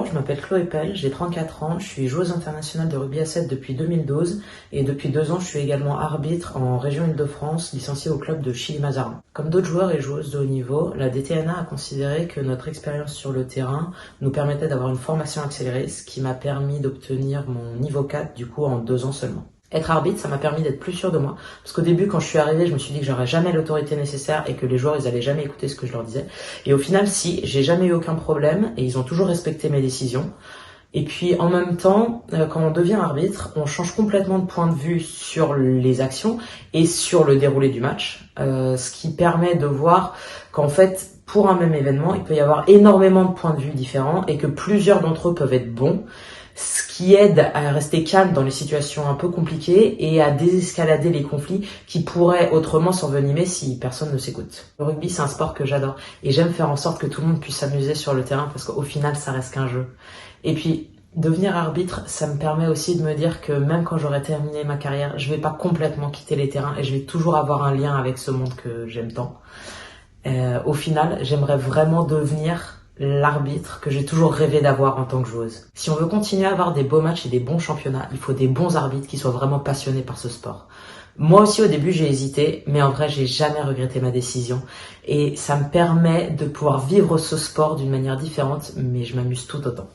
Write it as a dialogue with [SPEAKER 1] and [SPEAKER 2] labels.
[SPEAKER 1] Bonjour, je m'appelle Chloé Pell, j'ai 34 ans, je suis joueuse internationale de rugby à 7 depuis 2012 et depuis 2 ans je suis également arbitre en région Île-de-France, licenciée au club de Chilly-Mazarin. Comme d'autres joueurs et joueuses de haut niveau, la DTNA a considéré que notre expérience sur le terrain nous permettait d'avoir une formation accélérée, ce qui m'a permis d'obtenir mon niveau 4 du coup en 2 ans seulement. Être arbitre, ça m'a permis d'être plus sûr de moi. Parce qu'au début, quand je suis arrivée, je me suis dit que j'aurais jamais l'autorité nécessaire et que les joueurs, ils allaient jamais écouter ce que je leur disais. Et au final, si, j'ai jamais eu aucun problème et ils ont toujours respecté mes décisions. Et puis, en même temps, quand on devient arbitre, on change complètement de point de vue sur les actions et sur le déroulé du match. Ce qui permet de voir qu'en fait, pour un même événement, il peut y avoir énormément de points de vue différents et que plusieurs d'entre eux peuvent être bons. Ce qui aide à rester calme dans les situations un peu compliquées et à désescalader les conflits qui pourraient autrement s'envenimer si personne ne s'écoute. Le rugby, c'est un sport que j'adore et j'aime faire en sorte que tout le monde puisse s'amuser sur le terrain parce qu'au final, ça reste qu'un jeu. Et puis, devenir arbitre, ça me permet aussi de me dire que même quand j'aurai terminé ma carrière, je vais pas complètement quitter les terrains et je vais toujours avoir un lien avec ce monde que j'aime tant. Au final, j'aimerais vraiment devenir l'arbitre que j'ai toujours rêvé d'avoir en tant que joueuse. Si on veut continuer à avoir des beaux matchs et des bons championnats, il faut des bons arbitres qui soient vraiment passionnés par ce sport. Moi aussi au début j'ai hésité, mais en vrai j'ai jamais regretté ma décision et ça me permet de pouvoir vivre ce sport d'une manière différente, mais je m'amuse tout autant.